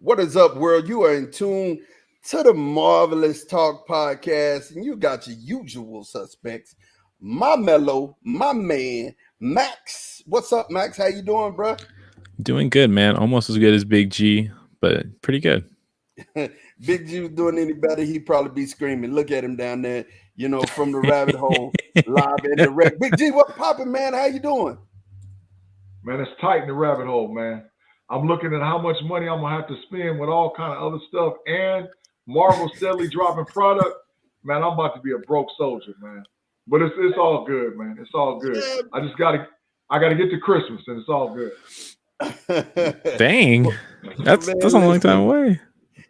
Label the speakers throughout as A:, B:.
A: What is up, world? You are in tune to the Marvelous Talk podcast, and you got your usual suspects. My mellow, my man, Max. What's up, Max? How you doing, bro?
B: Doing good, man. Almost as good as Big G, but pretty good.
A: Big G was doing any better, he'd probably be screaming. Look at him down there, from the rabbit hole, live and direct. Big G, what popping, man? How you doing?
C: Man, it's tight in the rabbit hole, man. I'm looking at how much money I'm gonna have to spend with all kind of other stuff, and Marvel steadily dropping product. Man, I'm about to be a broke soldier, man. But it's all good, man. It's all good. I gotta get to Christmas, and it's all good.
B: Dang, that's a long time away.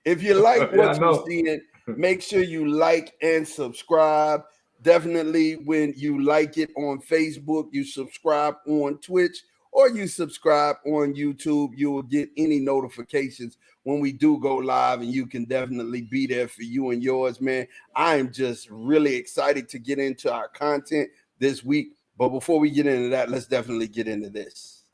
A: If you like what you're seeing, make sure you like and subscribe. Definitely, when you like it on Facebook, you subscribe on Twitch, or you subscribe on YouTube, you will get any notifications when we do go live, and you can definitely be there for you and yours, man. I am just really excited to get into our content this week. But before we get into that, let's definitely get into this.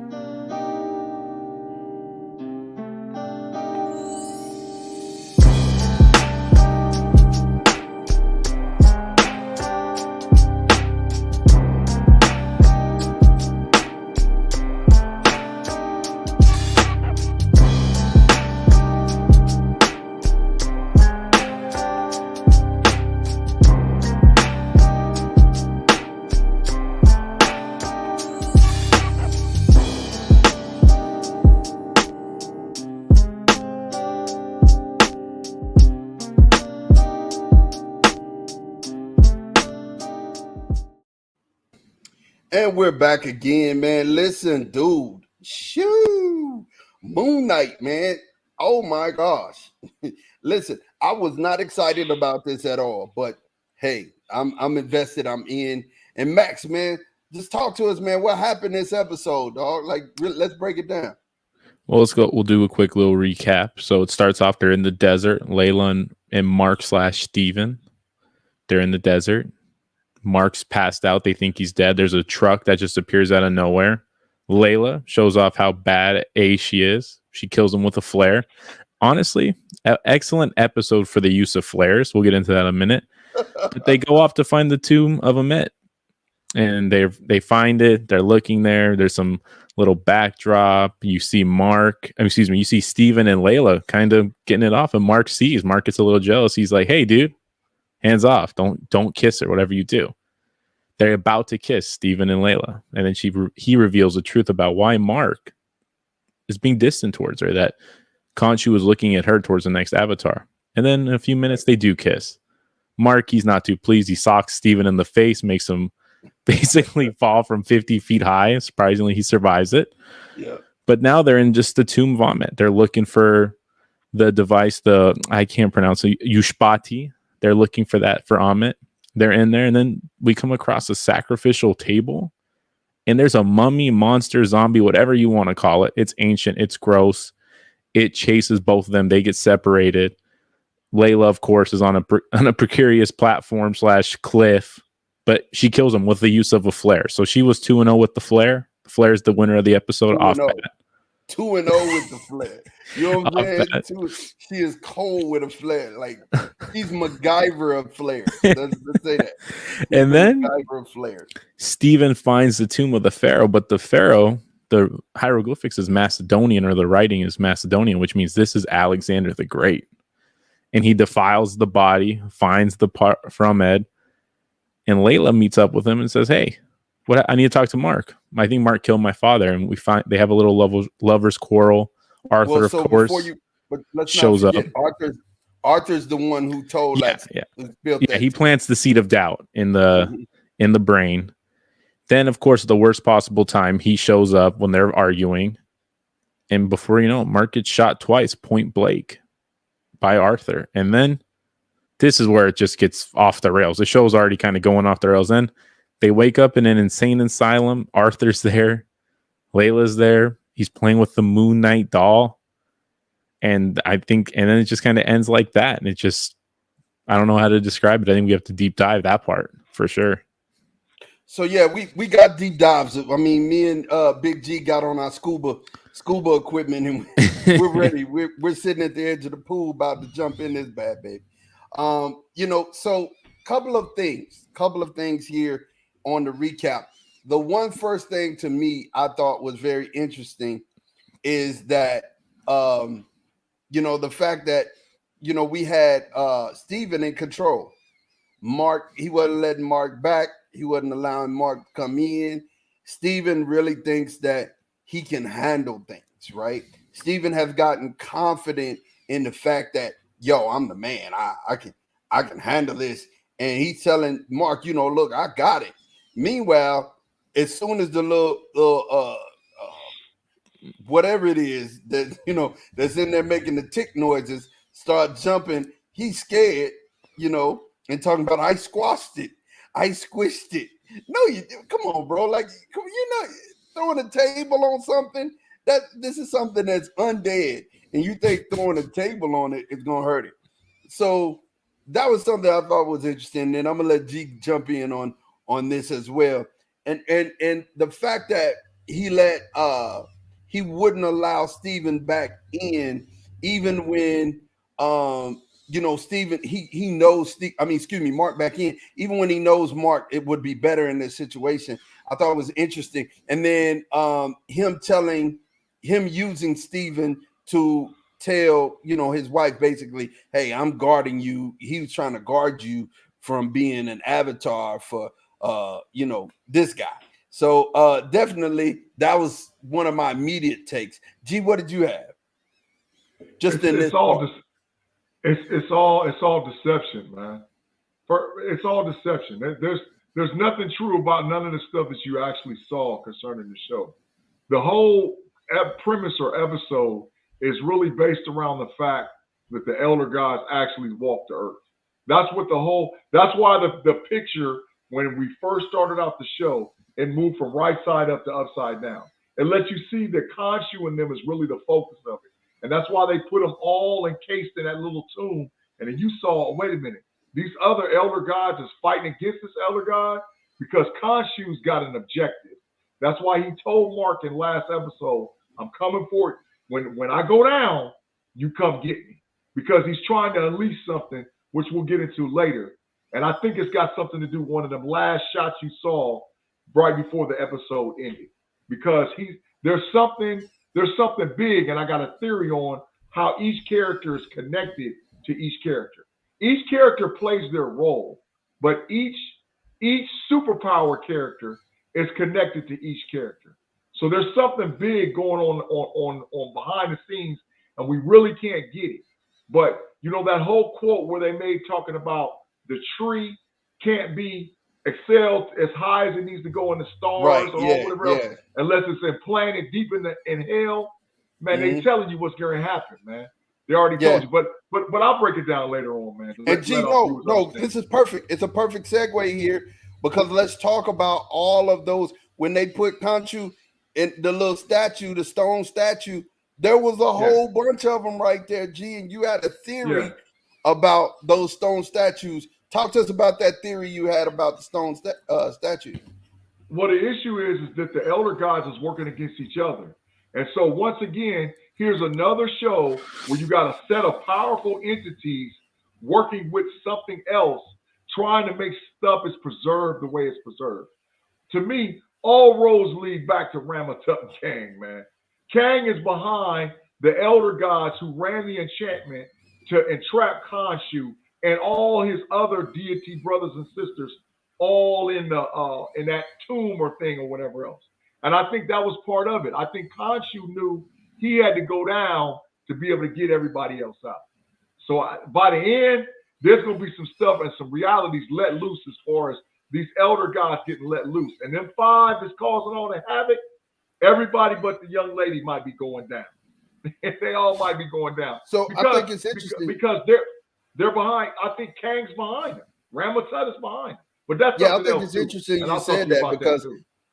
A: And we're back again, man. Listen, dude. Shoo. Moon Knight, man. Oh my gosh. Listen, I was not excited about this at all, but hey, I'm invested. I'm in. And Max, man, just talk to us, man. What happened this episode, dog? Like, let's break it down.
B: Well, let's go. We'll do a quick little recap. So it starts off, they're in the desert. Layla and Mark / Steven. They're in the desert. Mark's passed out. They think he's dead. There's a truck that just appears out of nowhere. Layla shows off how bad she is. She kills him with a flare. Honestly, excellent episode for the use of flares. We'll get into that in a minute. But they go off to find the tomb of Amet. And they find it. They're looking there. There's some little backdrop. You see you see Steven and Layla kind of getting it off. And Mark gets a little jealous. He's like, hey, dude. Hands off. Don't kiss her, whatever you do. They're about to kiss Steven and Layla. And then he reveals the truth about why Mark is being distant towards her, that Khonshu was looking at her towards the next avatar. And then in a few minutes, they do kiss. Mark, he's not too pleased. He socks Steven in the face, makes him basically fall from 50 feet high. Surprisingly, he survives it.
A: Yeah.
B: But now they're in just the tomb vomit. They're looking for the device, I can't pronounce it, Yushpati. They're looking for that for Amet. They're in there, and then we come across a sacrificial table, and there's a mummy, monster, zombie, whatever you want to call it. It's ancient. It's gross. It chases both of them. They get separated. Layla, of course, is on a precarious platform / cliff, but she kills him with the use of a flare. So she was 2-0 with the flare. The flare is the winner of the episode off bat.
A: 2-0 with the flare. You know what I'm saying? She is cold with a flare. Like, she's MacGyver of flares. Let's say that.
B: And then
A: MacGyver of flares.
B: Steven finds the tomb of the pharaoh, but the pharaoh, the hieroglyphics is Macedonian, or the writing is Macedonian, which means this is Alexander the Great. And he defiles the body, finds the part from Ed, and Layla meets up with him and says, hey, I need to talk to Mark. I think Mark killed my father, and they have a little lovers quarrel. Arthur, of course, shows up.
A: Arthur's the one who told
B: he plants the seed of doubt in the brain. Then, of course, the worst possible time, he shows up when they're arguing, and before you know it, Mark gets shot twice, point blank, by Arthur. And then this is where it just gets off the rails. The show's already kind of going off the rails. Then they wake up in an insane asylum. Arthur's there. Layla's there. He's playing with the Moon Knight doll. And then it just kind of ends like that. And I don't know how to describe it. I think we have to deep dive that part for sure.
A: So yeah, we got deep dives. I mean, me and Big G got on our scuba scuba equipment, and we're ready. We're sitting at the edge of the pool, about to jump in this bad baby. So couple of things here on the recap. The first thing to me I thought was very interesting is that the fact that we had Steven in control. Mark, he wasn't letting Mark back. He wasn't allowing Mark to come in. Steven really thinks that he can handle things, right? Steven has gotten confident in the fact that, I'm the man. I can handle this. And he's telling Mark, look, I got it. Meanwhile, as soon as the little whatever it is that that's in there making the tick noises start jumping, he's scared, and talking about I squashed it, I squished it. No, you come on, bro. Like, you're not throwing a table on something. That this is something that's undead, and you think throwing a table on it is gonna hurt it. So that was something I thought was interesting, and I'm gonna let G jump in on this as well. And the fact that he wouldn't allow Steven back in, even when Steven, he knows Mark back in, even when he knows Mark, it would be better in this situation. I thought it was interesting. And then him using Steven to tell, his wife basically, hey, I'm guarding you. He was trying to guard you from being an avatar for this guy. So definitely that was one of my immediate takes. G, what did you have?
C: It's all deception, man. It's all deception. There's nothing true about none of the stuff that you actually saw concerning the show. The whole premise or episode is really based around the fact that the elder gods actually walked the earth. That's why the picture, when we first started out the show, it moved from right side up to upside down. It lets you see that Khonshu and them is really the focus of it. And that's why they put them all encased in that little tomb. And then you saw, wait a minute, these other elder gods is fighting against this elder god because Khonshu's got an objective. That's why he told Mark in last episode, I'm coming for it. When I go down, you come get me. Because he's trying to unleash something, which we'll get into later. And I think it's got something to do with one of them last shots you saw right before the episode ended. Because there's something big, and I got a theory on how each character is connected to each character. Each character plays their role, but each superpower character is connected to each character. So there's something big going on behind the scenes, and we really can't get it. But that whole quote where they made talking about the tree can't be excelled as high as it needs to go in the stars or whatever else, unless it's implanted deep in hell. Man, they telling you what's going to happen, man. They already told you, but I'll break it down later on, man.
A: And G, no, this is perfect. It's a perfect segue here because let's talk about all of those. When they put Khonshu in the little statue, the stone statue, there was a whole bunch of them right there, G, and you had a theory about those stone statues. Talk to us about that theory you had about the stone statue.
C: Well, the issue is that the elder gods is working against each other. And so once again, here's another show where you got a set of powerful entities working with something else, trying to make stuff is preserved the way it's preserved. To me, all roads lead back to Ramatut and Kang, man. Kang is behind the elder gods who ran the enchantment to entrap Khonshu and all his other deity brothers and sisters, all in that tomb or thing or whatever else. And I think that was part of it. I think Khonshu knew he had to go down to be able to get everybody else out. So by the end, there's going to be some stuff and some realities let loose as far as these elder gods getting let loose. And them 5 is causing all the havoc. Everybody but the young lady might be going down. They all might be going down.
A: So I think it's interesting.
C: Because they're behind. I think Kang's behind them. Ramatut is behind them. But that's
A: I think it's interesting you said that because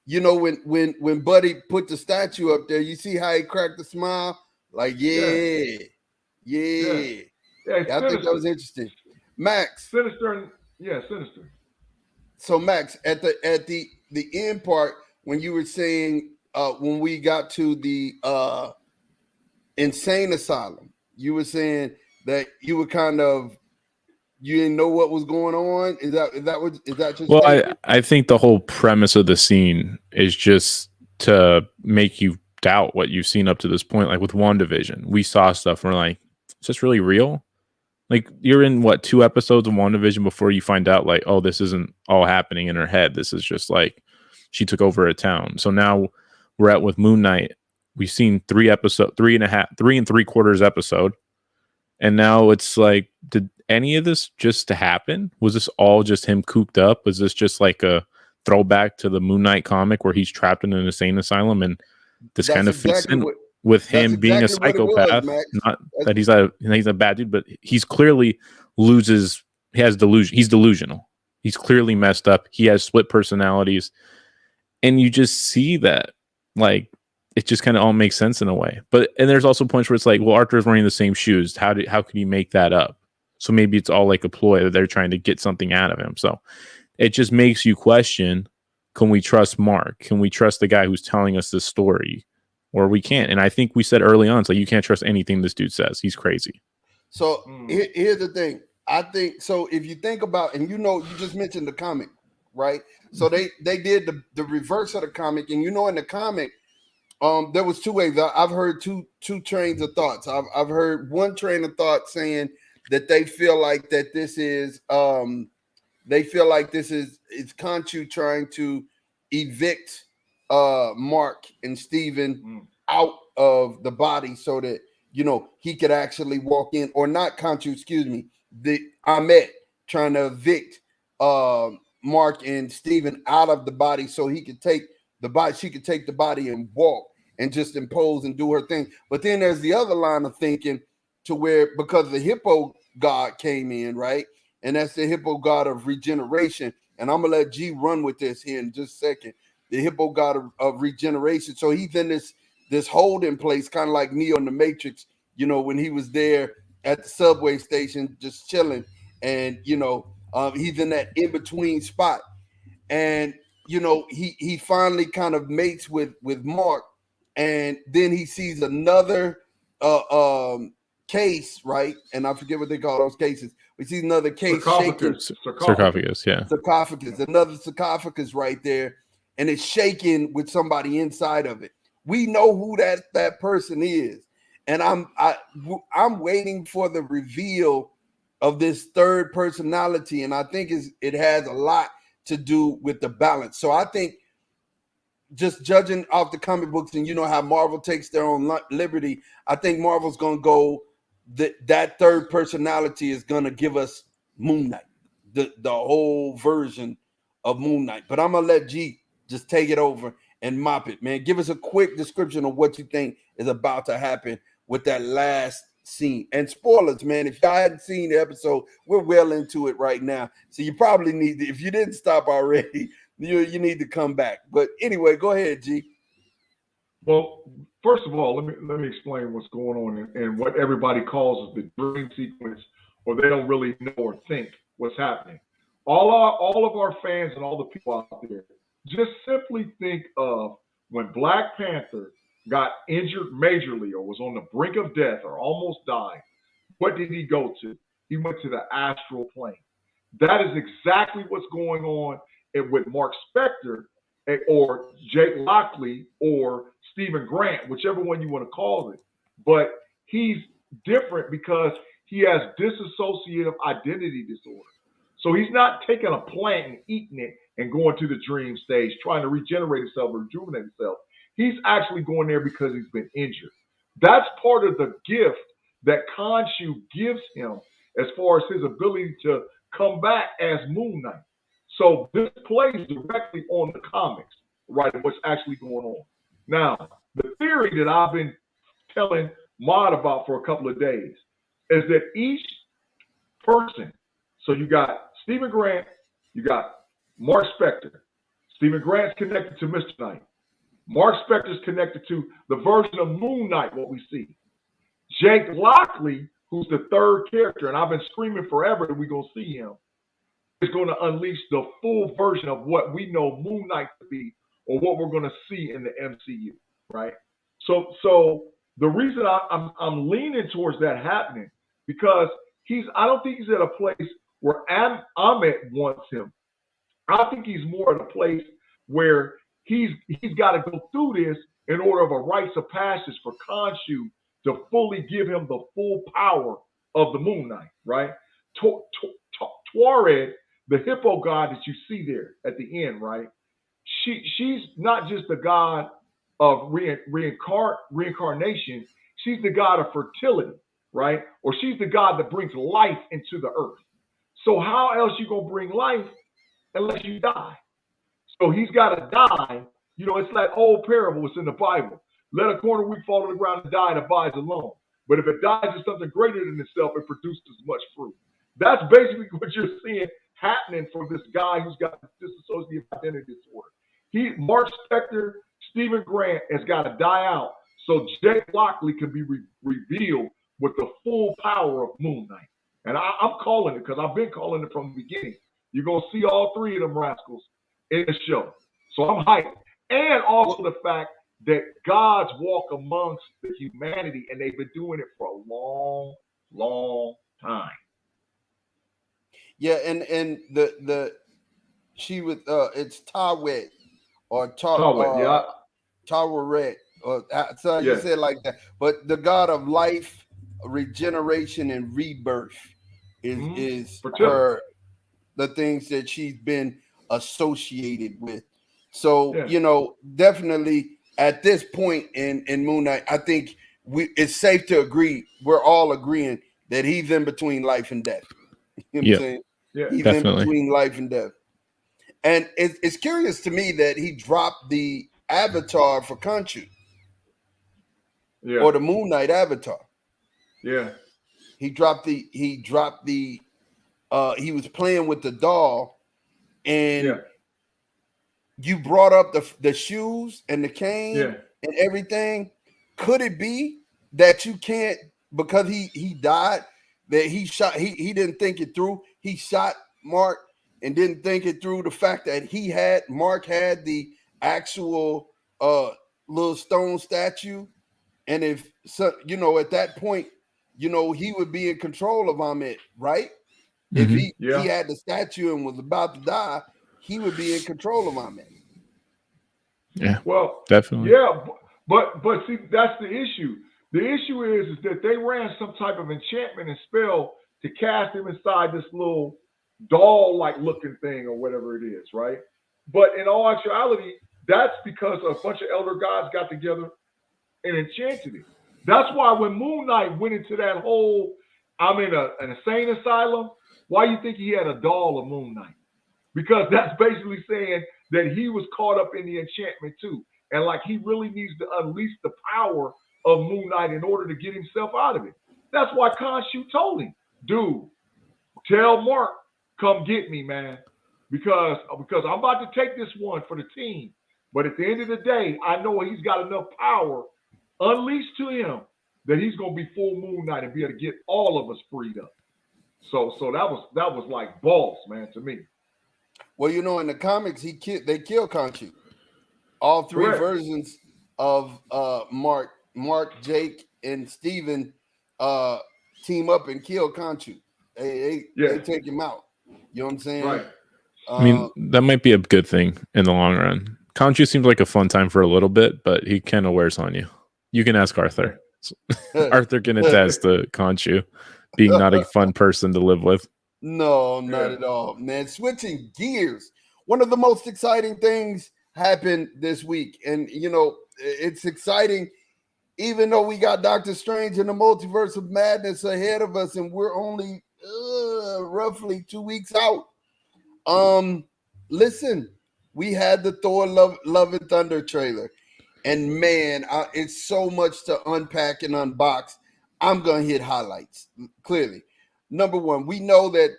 A: when Buddy put the statue up there, you see how he cracked a smile? Like, I think that was interesting. Max.
C: Sinister.
A: So Max, at the end part, when you were saying when we got to the insane asylum, you were saying that you were you didn't know what was going on. Is that your
B: Well,
A: statement?
B: I think the whole premise of the scene is just to make you doubt what you've seen up to this point. Like with WandaVision, we saw stuff and we're like, is this really real? Like you're in 2 episodes of WandaVision before you find out like, oh, this isn't all happening in her head. This is just like she took over a town. So now we're at with Moon Knight. We've seen 3 and 3/4 episode. And now it's like, did any of this just to happen? Was this all just him cooped up? Was this just like a throwback to the Moon Knight comic where he's trapped in an insane asylum and this
A: That's
B: kind of fits
A: exactly
B: in with him being a
A: exactly what it was,
B: psychopath?
A: Max.
B: Not that he's a bad dude, but he's clearly he has delusion. He's delusional. He's clearly messed up. He has split personalities. And you just see that like it just kind of all makes sense in a way. And there's also points where it's like, well, Arthur's wearing the same shoes. How could he make that up? So maybe it's all like a ploy that they're trying to get something out of him. So it just makes you question, can we trust Mark? Can we trust the guy who's telling us this story? Or we can't. And I think we said early on, it's like, you can't trust anything this dude says. He's crazy.
A: So here's the thing. I think, so if you think about, and you just mentioned the comic, right? So they did the reverse of the comic. And in the comic, there was 2 ways. I've heard two trains of thoughts. I've heard one train of thought saying that they feel like that this is it's Khonshu trying to evict Mark and Steven out of the body so that he could actually walk in, or not Khonshu, excuse me, the Ahmet trying to evict Mark and Steven out of the body so he could take the body, she could take the body and walk and just impose and do her thing. But then there's the other line of thinking to where, because the hippo god came in, right? And that's the hippo god of regeneration. And I'm going to let G run with this here in just a second. The hippo god of regeneration. So he's in this holding place, kind of like Neo in the Matrix, when he was there at the subway station just chilling. And, he's in that in-between spot. And he finally kind of mates with Mark, and then he sees another case, right? And I forget what they call those cases. We see another case shaking.
B: Sarcophagus, yeah.
A: Sarcophagus, another sarcophagus right there, and it's shaking with somebody inside of it. We know who that person is, and I'm waiting for the reveal of this third personality, and I think it has a lot to do with the balance. So I think, just judging off the comic books, and how Marvel takes their own liberty, I think Marvel's gonna go that third personality is gonna give us Moon Knight, the whole version of Moon Knight. But I'm gonna let G just take it over and mop it, man. Give us a quick description of what you think is about to happen with that last scene. And spoilers, man. If y'all hadn't seen the episode, we're well into it right now. So you probably need to, if you didn't stop already, you need to come back. But anyway, go ahead, G.
C: Well, first of all, let me explain what's going on and what everybody calls the dream sequence, or they don't really know or think what's happening. All of our fans and all the people out there, just simply think of when Black Panther got injured majorly or was on the brink of death or almost died. What did he go to? He went to the astral plane. That is exactly what's going on with Mark Spector or Jake Lockley or Stephen Grant, whichever one you want to call it. But he's different because he has dissociative identity disorder. So he's not taking a plant and eating it and going to the dream stage, trying to regenerate himself or rejuvenate himself. He's actually going there because he's been injured. That's part of the gift that Khonshu gives him as far as his ability to come back as Moon Knight. So this plays directly on the comics, right, what's actually going on. Now, the theory that I've been telling Mod about for a couple of days is that each person, so you got Stephen Grant, you got Mark Spector. Stephen Grant's connected to Mr. Knight. Mark Spector's connected to the version of Moon Knight, what we see. Jake Lockley, who's the third character, and I've been screaming forever that we're going to see him, is going to unleash the full version of what we know Moon Knight to be or what we're going to see in the MCU, right? So the reason I'm leaning towards that happening because I don't think he's at a place where Ahmed wants him. I think he's more at a place where he's got to go through this in order of a rites of passage for Khonshu to fully give him the full power of the Moon Knight, right? Tuareg, the hippo god that you see there at the end, right? She's not just the god of reincarnation. She's the god of fertility, right? Or she's the god that brings life into the earth. So how else you gonna bring life unless you die? So he's got to die. You know, it's that old parable. It's in the Bible. Let a corn of wheat fall to the ground and die and abides alone. But if it dies of something greater than itself, it produces much fruit. That's basically what you're seeing happening for this guy who's got dissociative identity disorder. Mark Spector, Stephen Grant has got to die out so Jake Lockley can be revealed with the full power of Moon Knight. And I'm calling it because I've been calling it from the beginning. You're going to see all three of them rascals in the show. So I'm hyped. And also the fact that gods walk amongst the humanity, and they've been doing it for a long, long time.
A: Yeah, and she was it's Tawet or
C: Tawet, yeah.
A: Taweret, or so you said like that. But the god of life, regeneration, and rebirth is her, the things that she's been associated with. So you know, definitely at this point in Moon Knight, I think it's safe to agree, we're all agreeing that he's in between life and death. You know what I'm saying?
C: Yeah,
A: he's in between life and death. And it's curious to me that he dropped the avatar for Khonshu. Or the Moon Knight avatar.
C: Yeah.
A: He was playing with the doll, and you brought up the shoes and the cane and everything. Could it be that you can't, because he died, that he didn't think it through? He shot Mark and didn't think it through, the fact that Mark had the actual little stone statue. And if so, you know, at that point, you know, he would be in control of Ahmed, right? If he had the statue and was about to die, he would be in control of Ahmed.
B: Yeah.
C: Well,
B: definitely.
C: Yeah, but see, that's the issue. The issue is that they ran some type of enchantment and spell to cast him inside this little doll-like looking thing or whatever it is, right? But in all actuality, that's because a bunch of elder gods got together and enchanted it. That's why when Moon Knight went into that whole, I'm in an insane asylum, why you think he had a doll of Moon Knight? Because that's basically saying that he was caught up in the enchantment too. And like he really needs to unleash the power of Moon Knight in order to get himself out of it. That's why Khonshu told him, dude, tell Mark, come get me, man. Because I'm about to take this one for the team. But at the end of the day, I know he's got enough power unleashed to him that he's going to be full Moon Knight and be able to get all of us freed up. So that was like balls, man, to me.
A: Well, you know, in the comics, they killed Khonshu. All three versions of Mark, Jake, and Steven team up and kill Khonshu. They take him out. You know what I'm saying?
C: Right.
B: I mean, that might be a good thing in the long run. Khonshu seems like a fun time for a little bit, but he kind of wears on you. You can ask Arthur. Arthur can attest to Khonshu being not a fun person to live with.
A: No, not at all, man. Switching gears, one of the most exciting things happened this week, and you know it's exciting, even though we got Doctor Strange and the Multiverse of Madness ahead of us, and we're only roughly 2 weeks out. Listen, we had the Thor Love and Thunder trailer, and man, it's so much to unpack and unbox. I'm gonna hit highlights clearly. Number one, we know that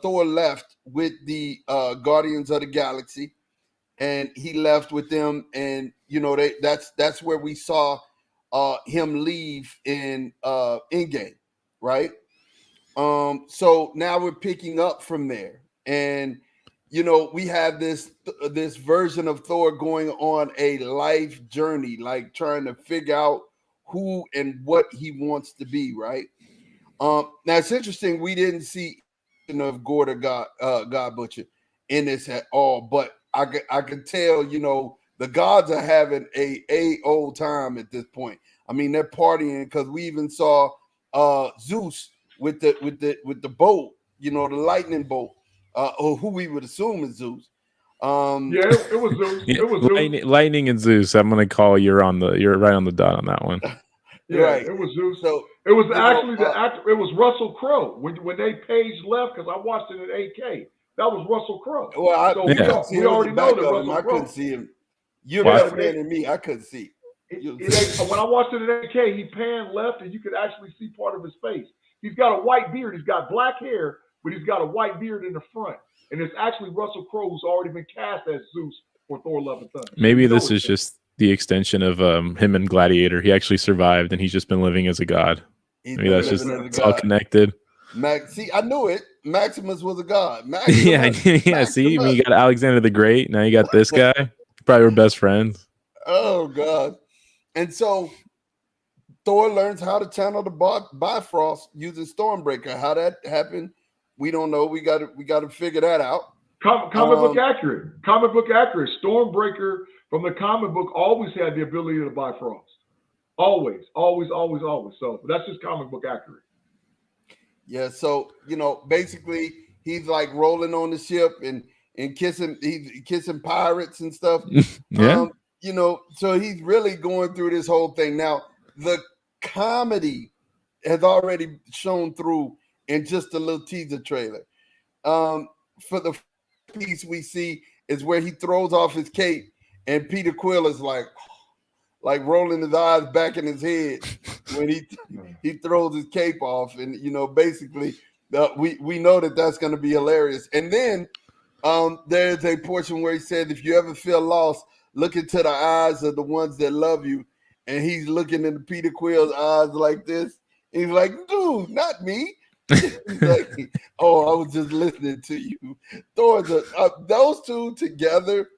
A: Thor left with the Guardians of the Galaxy, and he left with them, and you know that's where we saw him leave in Endgame, right? So now we're picking up from there, and we have this version of Thor going on a life journey, like trying to figure out who and what he wants to be, right? Now it's interesting we didn't see of Gorda God Butcher in this at all, but I could tell, the gods are having a old time at this point. I mean, they're partying because we even saw Zeus with the bolt, the lightning bolt, or who we would assume is Zeus.
C: Yeah, it was Zeus.
B: Yeah,
C: it was Zeus.
B: Lightning and Zeus. I'm gonna call you're right on the dot on that one.
C: Yeah, right. It was Zeus. So it was actually the actor. It was Russell Crowe when they page left, because I watched it at 8K. That was Russell Crowe.
A: Well,
C: so we already know that Russell Crowe.
A: I couldn't see him. You're better man than me. I couldn't see.
C: When I watched it at 8K, he panned left, and you could actually see part of his face. He's got a white beard. He's got black hair, but he's got a white beard in the front. And it's actually Russell Crowe who's already been cast as Zeus for Thor: Love and Thunder.
B: Maybe this is just the extension of him and Gladiator. He actually survived, and he's just been living as a god. Maybe that's just it's all connected.
A: See, I knew it. Maximus was a god.
B: Yeah. See, when you got Alexander the Great, now you got this guy. Probably were best friends.
A: Oh God! And so Thor learns how to channel the Bifrost using Stormbreaker. How that happened, we don't know. We got to figure that out.
C: Comic book accurate. Comic book accurate. Stormbreaker from the comic book always had the ability to Bifrost. Always. So that's just comic book accurate.
A: Yeah. So basically, he's like rolling on the ship and kissing pirates and stuff.
B: Yeah.
A: So he's really going through this whole thing. Now, the comedy has already shown through in just a little teaser trailer. For the piece we see is where he throws off his cape and Peter Quill is like rolling his eyes back in his head when he throws his cape off. And, basically we know that's going to be hilarious. And then there's a portion where he said, if you ever feel lost, look into the eyes of the ones that love you. And he's looking into Peter Quill's eyes like this. He's like, dude, not me. He's like, oh, I was just listening to you. Those two together,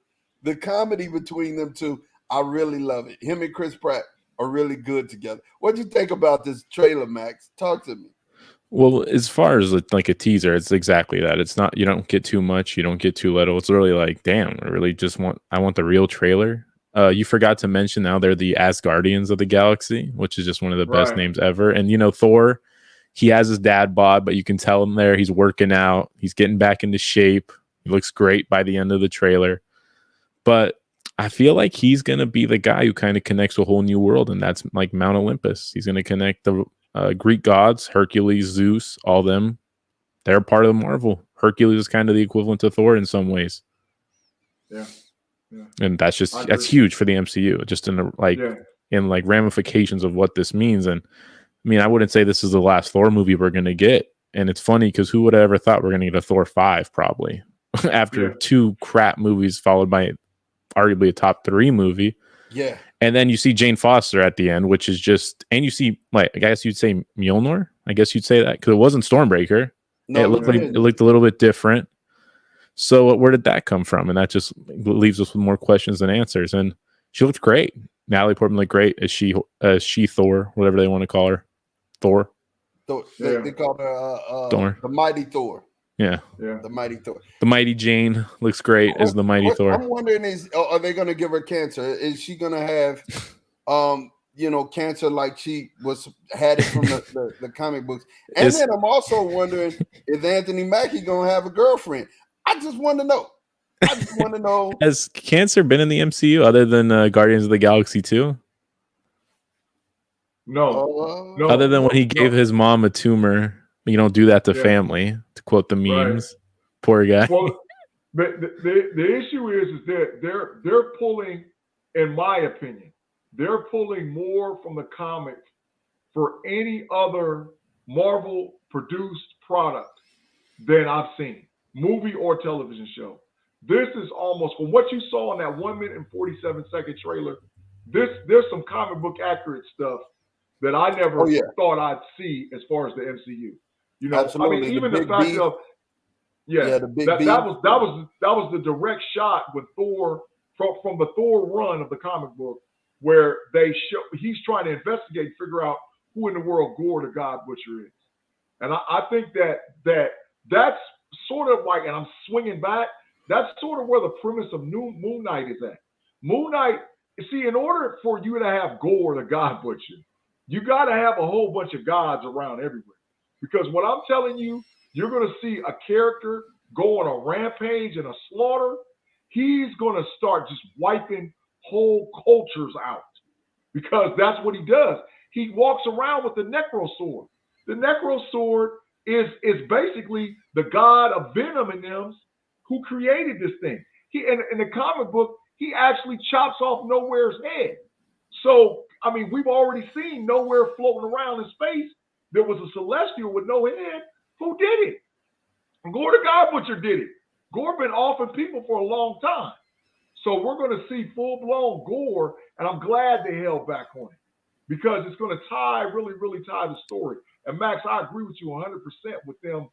A: the comedy between them two, I really love it. Him and Chris Pratt are really good together. What do you think about this trailer, Max? Talk to me.
B: Well, as far as like a teaser, it's exactly that. It's not, you don't get too much, you don't get too little. It's really like, damn, I want the real trailer. You forgot to mention now they're the Asgardians of the galaxy, which is just one of the best names ever. And Thor, he has his dad bod, but you can tell him there he's working out, he's getting back into shape. He looks great by the end of the trailer. But I feel like he's gonna be the guy who kind of connects a whole new world, and that's like Mount Olympus. He's gonna connect the Greek gods, Hercules, Zeus, all them. They're part of the Marvel. Hercules is kind of the equivalent to Thor in some ways.
C: Yeah.
B: And that's huge for the MCU, just in ramifications of what this means. And I mean, I wouldn't say this is the last Thor movie we're going to get. And it's funny because who would have ever thought we're going to get a Thor 5 probably after two crap movies followed by arguably a top 3 movie.
A: Yeah.
B: And then you see Jane Foster at the end, which is just, and you see, like, I guess you'd say Mjolnir. I guess you'd say that because it wasn't Stormbreaker. No, it looked a little bit different. So where did that come from? And that just leaves us with more questions than answers. And she looked great. Natalie Portman looked great as she Thor, whatever they want to call her. Thor.
A: They call her
B: Thor.
A: The Mighty Thor.
B: Yeah.
A: The Mighty Thor.
B: The Mighty Jane looks great as the Mighty Thor.
A: I'm wondering are they going to give her cancer? Is she going to have cancer like she had it from the comic books? And then I'm also wondering, is Anthony Mackie going to have a girlfriend? I just want to know.
B: Has cancer been in the MCU other than Guardians of the Galaxy 2?
C: No.
B: Other than when he gave his mom a tumor. You don't do that to family, to quote the memes. Right. Poor guy.
C: Well, the issue is that they're pulling, in my opinion, they're pulling more from the comics for any other Marvel produced product than I've seen, movie or television show. This is almost, from what you saw in that 1 minute and 47-second trailer, there's some comic book accurate stuff that I never thought I'd see as far as the MCU.
A: Absolutely.
C: I mean, even the fact of Yeah,
A: the big
C: that
A: B.
C: was the direct shot with Thor from the Thor run of the comic book, where he's trying to investigate, figure out who in the world Gore the God Butcher is, and I think that's sort of like, and I'm swinging back. That's sort of where the premise of Moon Knight is at. Moon Knight, see, in order for you to have Gore the God Butcher, you got to have a whole bunch of gods around everywhere. Because what I'm telling you, you're going to see a character go on a rampage and a slaughter. He's going to start just wiping whole cultures out, because that's what he does. He walks around with the Necro Sword. The Necro Sword is basically the god of Venom and them who created this thing. In the comic book, he actually chops off Nowhere's head. So, I mean, we've already seen Nowhere floating around in space. There was a Celestial with no head. Who did it? Gore the God Butcher did it. Gore been offing people for a long time. So we're going to see full-blown Gore, and I'm glad they held back on it, because it's going to really, really tie the story. And Max, I agree with you 100% with them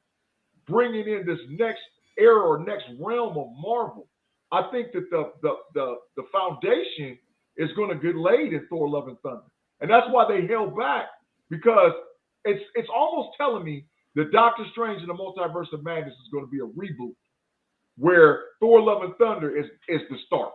C: bringing in this next era or next realm of Marvel. I think that the foundation is going to get laid in Thor: Love and Thunder, and that's why they held back, because it's almost telling me that Doctor Strange and the Multiverse of Madness is going to be a reboot, where Thor: Love and Thunder is the start.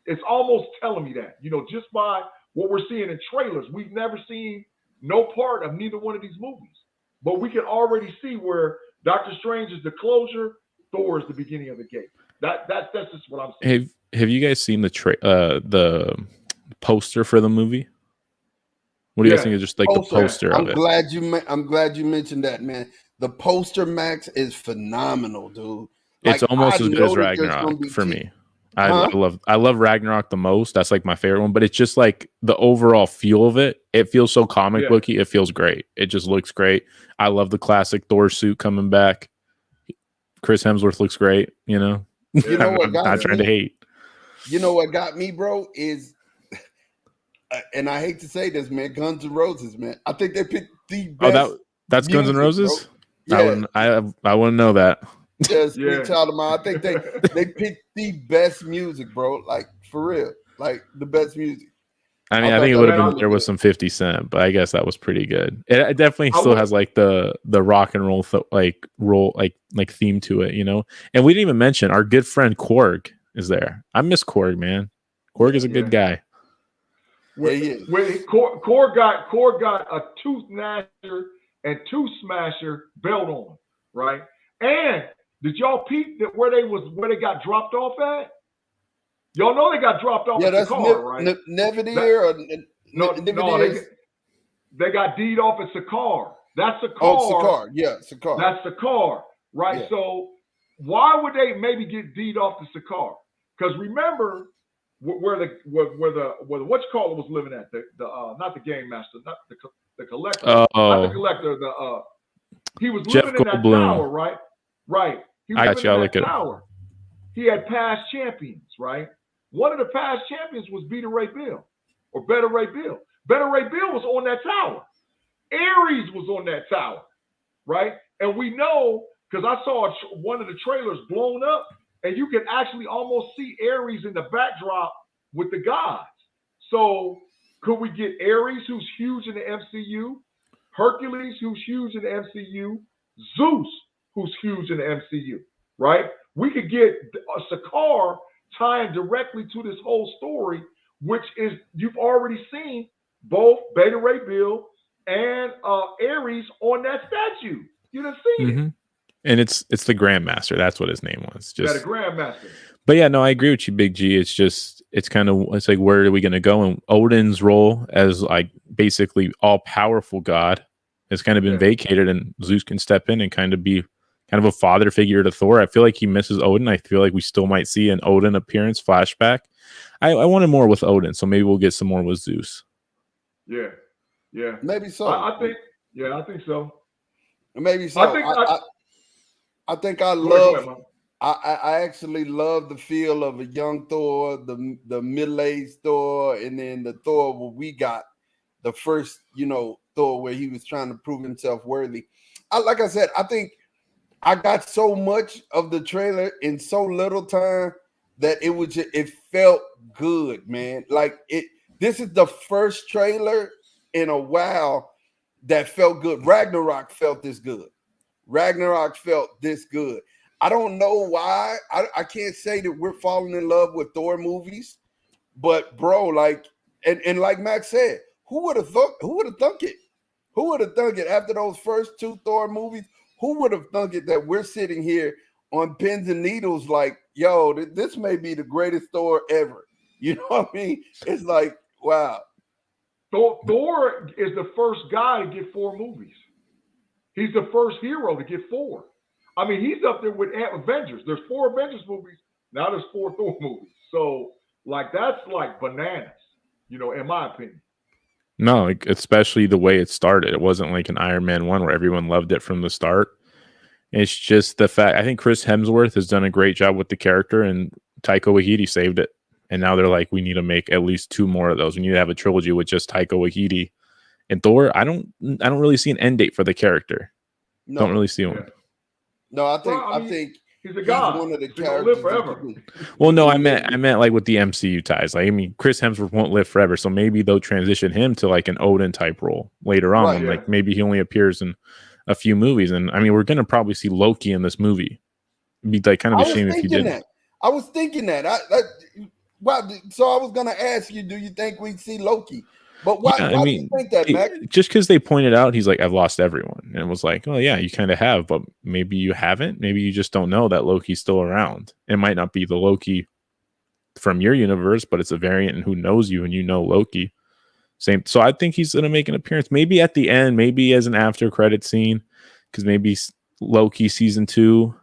C: It's almost telling me that, just by what we're seeing in trailers. We've never seen no part of neither one of these movies, but we can already see where Doctor Strange is the closure, Thor is the beginning of the gate. That's just what I'm saying.
B: Have you guys seen the poster for the movie? What do you guys think of just like the poster of it?
A: I'm glad you mentioned that, man. The poster, Max, is phenomenal, dude.
B: It's almost as good as Ragnarok for me. I love Ragnarok the most. That's like my favorite one, but it's just like the overall feel of it. It feels so comic booky. It feels great. It just looks great. I love the classic Thor suit coming back. Chris Hemsworth looks great. I'm not trying to hate.
A: You know what got me, bro, is, and I hate to say this, man, Guns N' Roses, man. I think they picked the best.
B: That's Guns N' Roses?
A: Yeah.
B: I wouldn't know that.
A: Yes, child of mine. I think they picked the best music, bro. Like, for real. Like, the best music.
B: I mean, I think it would have been there was some 50 Cent, but I guess that was pretty good. It definitely still has like the rock and roll theme to it, And we didn't even mention our good friend Korg is there. I miss Korg, man. Korg is a good guy.
C: Korg got a Tooth Gnasher and Tooth Smasher belt on, right? And did y'all peep that where they got dropped off at? Y'all know they got dropped off at Sakar, right?
A: Nevidir
C: they got D'd off at Sakar. That's Sakar.
A: Oh, Sakar. Yeah, Sakar.
C: That's Sakar, right?
A: Yeah.
C: So why would they maybe get D'd off to Sakar? Because remember where the whatchamacallit was living at, the not the Game Master, not the Collector, not the Collector, he was living in that tower, right? Right. He was living in that tower. He had past champions, right? One of the past champions was Beta Ray Bill, or Beta Ray Bill. Beta Ray Bill was on that tower. Ares was on that tower, right? And we know, because I saw one of the trailers blown up, and you can actually almost see Ares in the backdrop with the gods. So could we get Ares, who's huge in the MCU, Hercules, who's huge in the MCU, Zeus, who's huge in the MCU, right? We could get Sakar tying directly to this whole story, which is, you've already seen both Beta Ray Bill and Ares on that statue. You done seen it.
B: And it's the Grandmaster. That's what his name was.
C: The Grandmaster.
B: But yeah, no, I agree with you, Big G. It's like, where are we going to go? And Odin's role as like basically all powerful God has kind of been vacated, and Zeus can step in and kind of be kind of a father figure to Thor. I feel like he misses Odin. I feel like we still might see an Odin appearance flashback. I wanted more with Odin, so maybe we'll get some more with Zeus.
C: Yeah.
A: Maybe so.
C: I think so.
A: Maybe so. I think I love. I actually love the feel of a young Thor, the middle-aged Thor, and then the Thor where we got the first, Thor where he was trying to prove himself worthy. Like I said, I think I got so much of the trailer in so little time that it felt good, man. Like this is the first trailer in a while that felt good. Ragnarok felt this good. Ragnarok felt this good. I don't know why. I can't say that we're falling in love with Thor movies, but bro, like, and like Max said, who would have thought? Who would have thunk it? Who would have thunk it after those first two Thor movies? Who would have thunk it that we're sitting here on pins and needles, like, yo, this may be the greatest Thor ever? You know what I mean? It's like, wow.
C: Thor is the first guy to get 4 movies. He's the first hero to get 4. I mean, he's up there with Avengers. There's 4 Avengers movies. Now there's 4 Thor movies. So, like, that's like bananas, you know, in my opinion.
B: No, like, especially the way it started. It wasn't like an Iron Man 1 where everyone loved it from the start. It's just the fact. I think Chris Hemsworth has done a great job with the character, and Taika Waititi saved it. And now they're like, we need to make at least 2 more of those. We need to have a trilogy with just Taika Waititi and Thor. I don't really see an end date for the character. No. Don't really see one.
A: No, I think
C: he's a god.
A: One of the
C: he's gonna live forever.
B: Well, no, I meant like with the MCU ties. Like, I mean, Chris Hemsworth won't live forever, so maybe they'll transition him to like an Odin type role later on. Right, like maybe he only appears in a few movies, and I mean, we're gonna probably see Loki in this movie. It'd be like kind of a shame if he didn't.
A: I was thinking that. So I was gonna ask you, do you think we'd see Loki? But why do you think that, Mac?
B: Just because they pointed out, he's like, I've lost everyone. And it was like, oh, yeah, you kind of have, but maybe you haven't. Maybe you just don't know that Loki's still around. It might not be the Loki from your universe, but it's a variant, and who knows you and you know Loki. Same. So I think he's going to make an appearance, maybe at the end, maybe as an after credit scene, because maybe Loki season 2.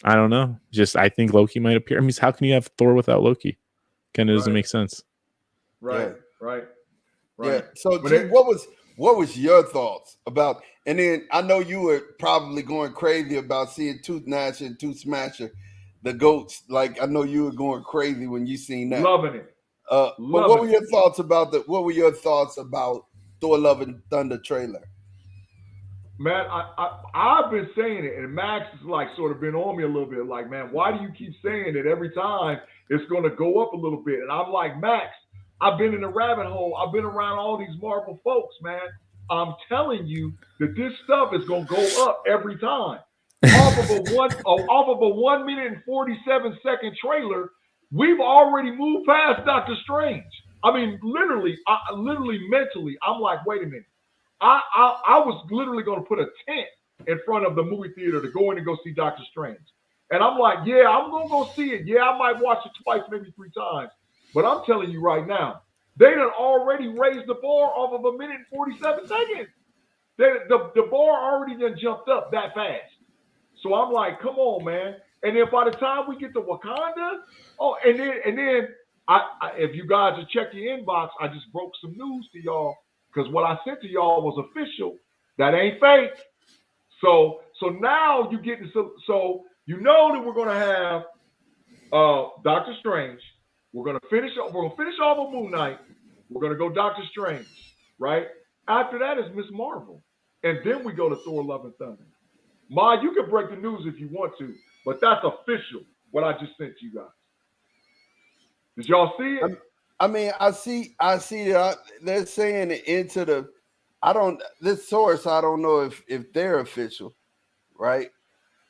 B: I don't know. I think Loki might appear. I mean, how can you have Thor without Loki? Kind of doesn't make sense.
C: Right.
A: Yeah. So, G, what was your thoughts about? And then I know you were probably going crazy about seeing Tooth Gnasher and Tooth Smasher, the goats. Like, I know you were going crazy when you seen that.
C: Loving it.
A: But what were your thoughts about Thor: Love and Thunder trailer?
C: Man, I've been saying it, and Max is like sort of been on me a little bit. Like, man, why do you keep saying it every time? It's going to go up a little bit, and I'm like, Max, I've been in a rabbit hole. I've been around all these Marvel folks, man. I'm telling you that this stuff is going to go up every time. Off of a 1 minute and 47-second trailer, we've already moved past Doctor Strange. I mean, literally, mentally, I'm like, wait a minute. I was literally going to put a tent in front of the movie theater to go in and go see Doctor Strange. And I'm like, yeah, I'm going to go see it. Yeah, I might watch it twice, maybe 3 times. But I'm telling you right now, they done already raised the bar off of 1 minute and 47 seconds. The bar already done jumped up that fast. So I'm like, come on, man. And then by the time we get to Wakanda, and then if you guys have checked your inbox, I just broke some news to y'all, because what I sent to y'all was official. That ain't fake. So now you get so you know that we're gonna have Doctor Strange. We're gonna finish off with Moon Knight. We're gonna go Doctor Strange, right? After that is Miss Marvel, and then we go to Thor: Love and Thunder. Ma, you can break the news if you want to, but that's official. What I just sent you guys. Did y'all see it?
A: I mean, I see. They're saying it into the. This source. I don't know if they're official, right?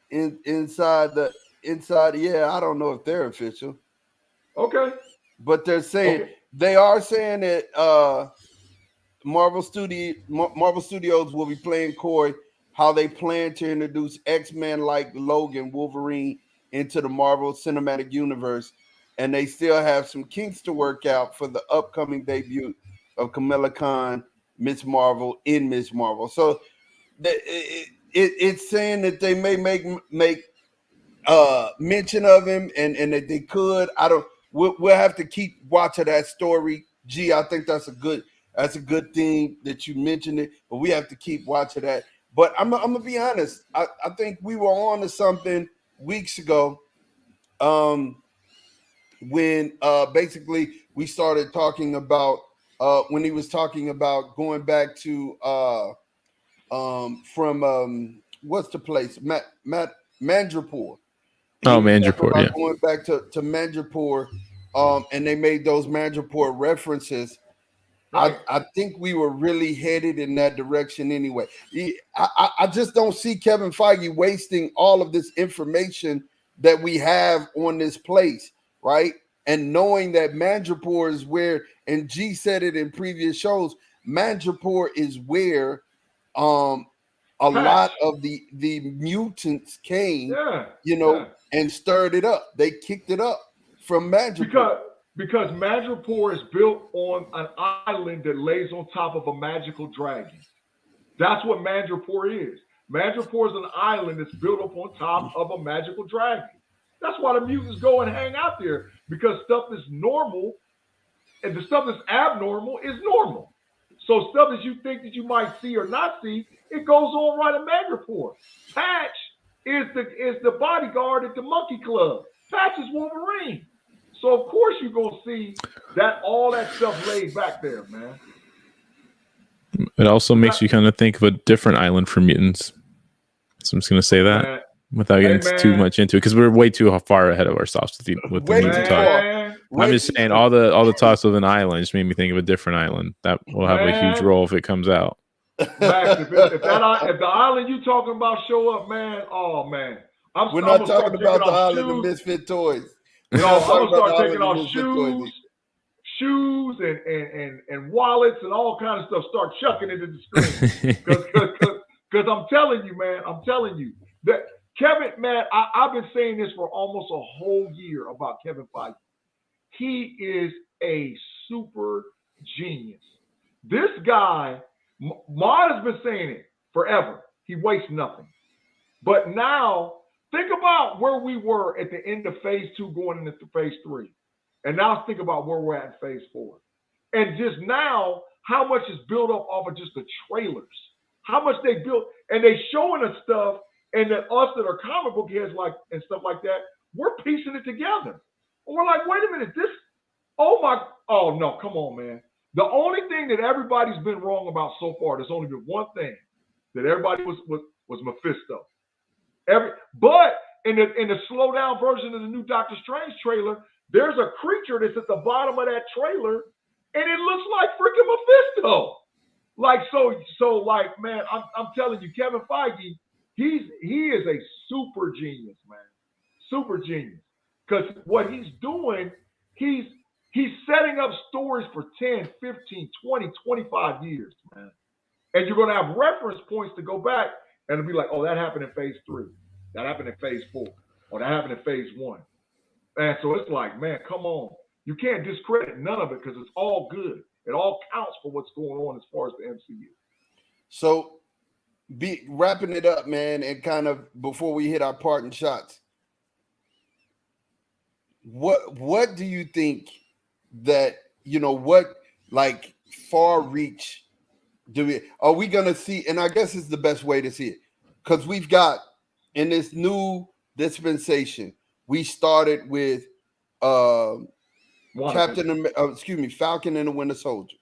A: Inside. Yeah, I don't know if they're official.
C: Okay.
A: But they're saying they are saying that Marvel Studios will be playing coy how they plan to introduce X-Men like Logan, Wolverine into the Marvel Cinematic Universe, and they still have some kinks to work out for the upcoming debut of Kamala Khan, Miss Marvel in Miss Marvel. So it's saying that they may make mention of him, and that they could. We'll have to keep watching that story. Gee, I think that's a good thing that you mentioned it, but we have to keep watching that. But I'm gonna be honest. I think we were on to something weeks ago, when basically we started talking about when he was talking about going back to from what's the place? Mandrapore.
B: Oh, Mandrapore, yeah.
A: Going back to Mandrapore, and they made those Mandrapore references. Right. I think we were really headed in that direction anyway. I just don't see Kevin Feige wasting all of this information that we have on this place, right? And knowing that Mandrapore is where, and G said it in previous shows, Mandrapore is where a lot of the mutants came, and stirred it up. They kicked it up from Mandrapore.
C: Because Madripoor is built on an island that lays on top of a magical dragon. That's what Madripoor is. Madripoor is an island that's built up on top of a magical dragon. That's why the mutants go and hang out there, because stuff that's normal and the stuff that's abnormal is normal. So stuff that you think that you might see or not see, it goes on right at Madripoor. Patch is the bodyguard at the Monkey Club. Patch is Wolverine. So of course you're gonna see that all that stuff laid back there, man.
B: It also makes you kind of think of a different island for mutants. So I'm just gonna say that without getting too much into it, because we're way too far ahead of ourselves with the mutant talk. I'm just saying all the talks of an island just made me think of a different island that will have a huge role if it comes out.
C: Max, if the island you talking about show up, man, oh man,
A: we're not talking about the island of Misfit Toys.
C: I'm gonna start taking off shoes and wallets and all kinds of stuff. Start chucking it into the screen because I'm telling you, man. I'm telling you that Kevin, man. I've been saying this for almost a whole year about Kevin Feige. He is a super genius. This guy, Mod has been saying it forever. He wastes nothing, but now. Think about where we were at the end of phase 2 going into phase 3. And now think about where we're at in phase 4. And just now, how much is built up off of just the trailers. How much they built. And they showing us stuff, and that us that are comic book heads and stuff like that, we're piecing it together. And we're like, wait a minute, oh no, come on, man. The only thing that everybody's been wrong about so far, there's only been one thing that everybody was Mephisto. But in the slow down version of the new Doctor Strange trailer, there's a creature that's at the bottom of that trailer, and it looks like freaking Mephisto. Man, I'm telling you, Kevin Feige, he is a super genius, man, super genius. Because what he's doing, he's setting up stories for 10, 15, 20, 25 years, man. And you're going to have reference points to go back. And it'll be like, oh, that happened in phase 3. That happened in phase 4. Or that happened in phase 1. And so it's like, man, come on. You can't discredit none of it because it's all good. It all counts for what's going on as far as the MCU.
A: So wrapping it up, man, and kind of before we hit our parting shots, what do you think that, far reach are we going to see? And I guess it's the best way to see it, because we've got in this new dispensation, we started with Falcon and the Winter Soldier.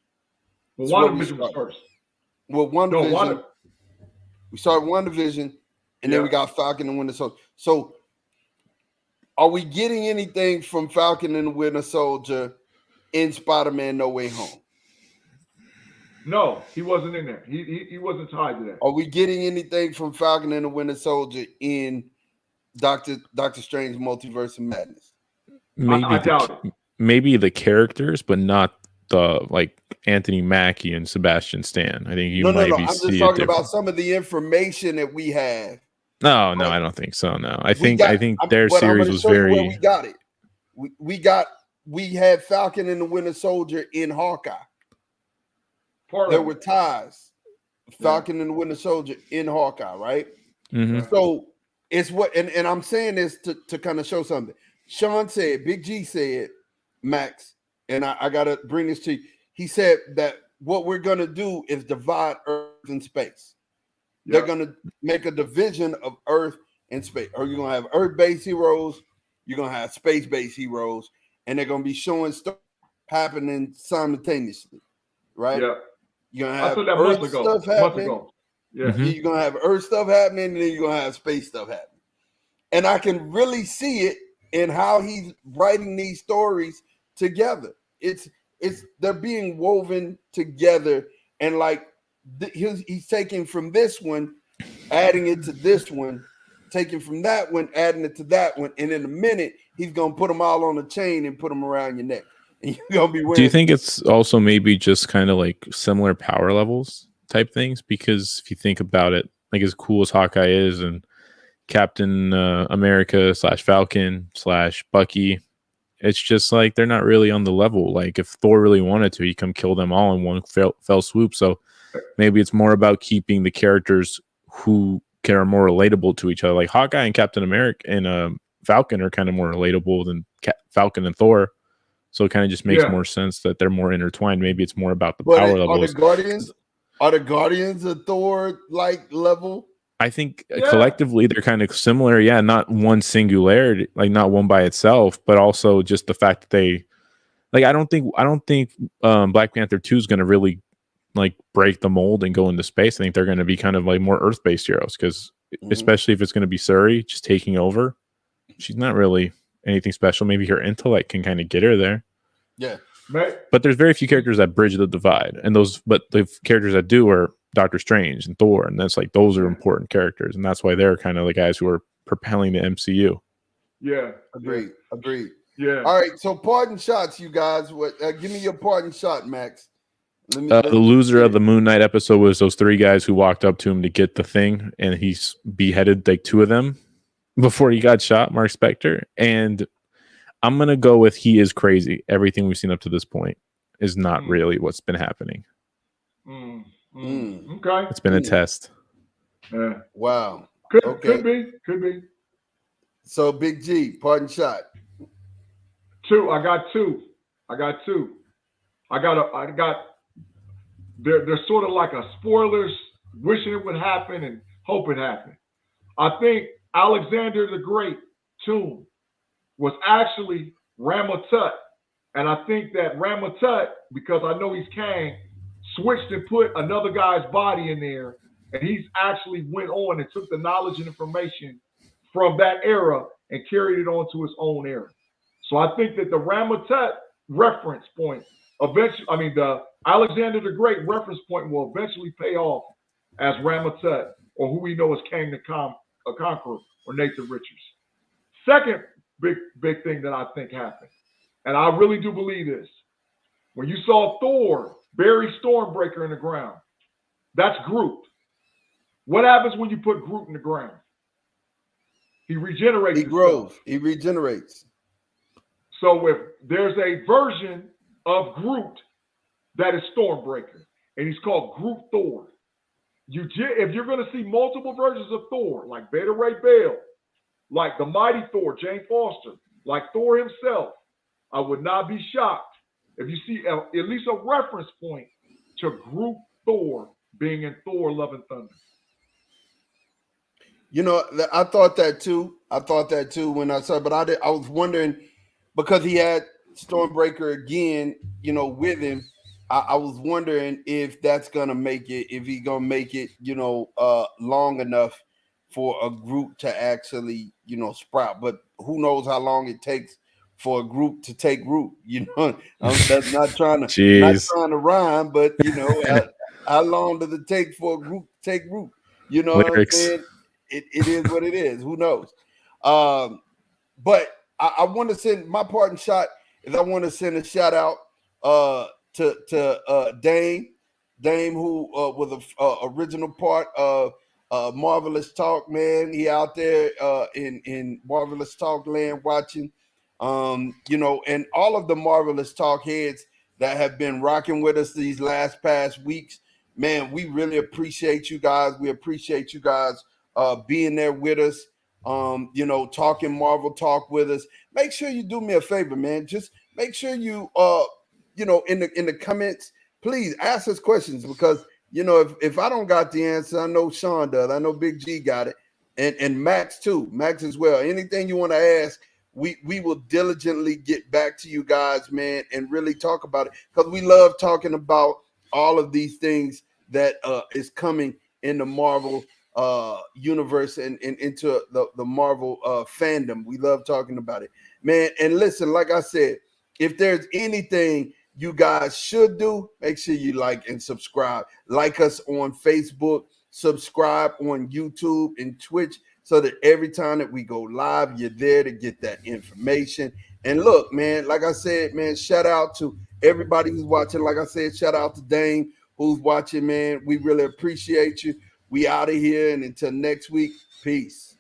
C: Well, WandaVision was first.
A: Well, WandaVision. We started WandaVision, and then we got Falcon and Winter Soldier. So, are we getting anything from Falcon and the Winter Soldier in Spider-Man No Way Home?
C: No, he wasn't in there. He wasn't tied to that.
A: Are we getting anything from Falcon and the Winter Soldier in Doctor Strange Multiverse of Madness?
C: I doubt it.
B: Maybe the characters, but not the Anthony Mackie and Sebastian Stan. I think you might be. I'm
A: just talking about some of the information that we have.
B: No, I don't think so. No, I think their series was very.
A: Where we got it. We had Falcon and the Winter Soldier in Hawkeye. There were ties. Falcon and the Winter Soldier in Hawkeye, right?
B: Mm-hmm.
A: So it's what, and I'm saying this to kind of show something. Sean said, Big G said, Max, and I gotta bring this to you. He said that what we're gonna do is divide Earth and space. Yep. They're gonna make a division of Earth and space. Or you're gonna have Earth-based heroes, you're gonna have space-based heroes, and they're gonna be showing stuff happening simultaneously, right?
C: Yeah.
A: You're gonna have
C: Earth stuff happening. Yeah.
A: You're gonna have Earth stuff happening, and then you're gonna have space stuff happening. And I can really see it in how he's writing these stories together. It's they're being woven together, and like he's taking from this one, adding it to this one, taking from that one, adding it to that one, and in a minute he's gonna put them all on a chain and put them around your neck, and you're gonna be wearing.
B: Do you think it's also maybe just kind of like similar power levels type things? Because if you think about it, like as cool as Hawkeye is, and Captain America / Falcon / Bucky, it's just like they're not really on the level. Like if Thor really wanted to, he'd come kill them all in one fell swoop. So maybe it's more about keeping the characters who are more relatable to each other. Like Hawkeye and Captain America and Falcon are kind of more relatable than Falcon and Thor. So it kind of just makes more sense that they're more intertwined. Maybe it's more about the power levels.
A: Are the Guardians of Thor like level?
B: I think collectively they're kind of similar. Yeah, not one singularity, like not one by itself, but also just the fact that they, like, I don't think Black Panther 2 is going to really like break the mold and go into space. I think they're going to be kind of like more Earth-based heroes because especially if it's going to be Shuri just taking over, she's not really anything special. Maybe her intellect can kind of get her there.
A: Yeah.
B: But there's very few characters that bridge the divide, and but the characters that do are Doctor Strange and Thor, and that's like those are important characters, and that's why they're kind of the guys who are propelling the MCU.
C: Yeah,
A: agreed.
C: Yeah.
A: All right, so parting shots, you guys. Give me your parting shot, Max.
B: The loser of the Moon Knight episode was those 3 guys who walked up to him to get the thing, and he's beheaded like 2 of them before he got shot, Mark Spector. And I'm gonna go with he is crazy. Everything we've seen up to this point is not really what's been happening.
C: Okay,
B: it's been a test.
C: Yeah.
A: Wow.
C: Could be.
A: So Big G, parting shot.
C: 2. I got 2. They're sort of like a spoilers, wishing it would happen and hope it happened. I think Alexander the Great tomb was actually Ramatut. And I think that Ramatut, because I know he's Kang, switched and put another guy's body in there. And he's actually went on and took the knowledge and information from that era and carried it on to his own era. So I think that the Ramatut reference point, the Alexander the Great reference point will eventually pay off as Ramatut, or who we know as Kang the Conqueror, or Nathan Richards. Second big thing that I think happened, and I really do believe this, when you saw Thor bury Stormbreaker in the ground, that's Groot. What happens when you put Groot in the ground? He regenerates.
A: He grows. He regenerates.
C: So if there's a version of Groot that is Stormbreaker, and he's called Groot Thor, if you're going to see multiple versions of Thor, like Beta Ray Bill, like the Mighty Thor, Jane Foster, like Thor himself, I would not be shocked if you see at least a reference point to Groot Thor being in Thor: Love and Thunder.
A: You know, I thought that too. When I saw, but I was wondering because he had Stormbreaker again, you know, with him. I was wondering if that's gonna make it, if he's gonna make it, you know, long enough for a group to actually, you know, sprout. But who knows how long it takes for a group to take root? You know, that's not trying to rhyme, but you know, how long does it take for a group to take root? You know what I'm saying? It is what it is. Who knows? But I want to send my parting shot is I want to send a shout out to Dame, who was a original part of Marvelous Talk, man. He out there in Marvelous Talk land watching, you know, and all of the Marvelous Talk heads that have been rocking with us these past weeks, man. We really appreciate you guys. We appreciate you guys being there with us. You know, talking Marvel Talk with us. Make sure you do me a favor, man. Just make sure you you know, in the comments, please ask us questions because, you know, if I don't got the answer, I know Sean does. I know Big G got it. And Max too. Max as well. Anything you want to ask, we will diligently get back to you guys, man, and really talk about it because we love talking about all of these things that is coming in the Marvel universe and into the Marvel fandom. We love talking about it, man. And listen, like I said, if there's anything you guys should do, make sure you like and subscribe. Like us on Facebook, subscribe on YouTube and Twitch, so that every time that we go live, you're there to get that information. And look, man, like I said, man, shout out to everybody who's watching. Like I said, shout out to Dane who's watching, man. We really appreciate you. We out of here, and until next week, peace.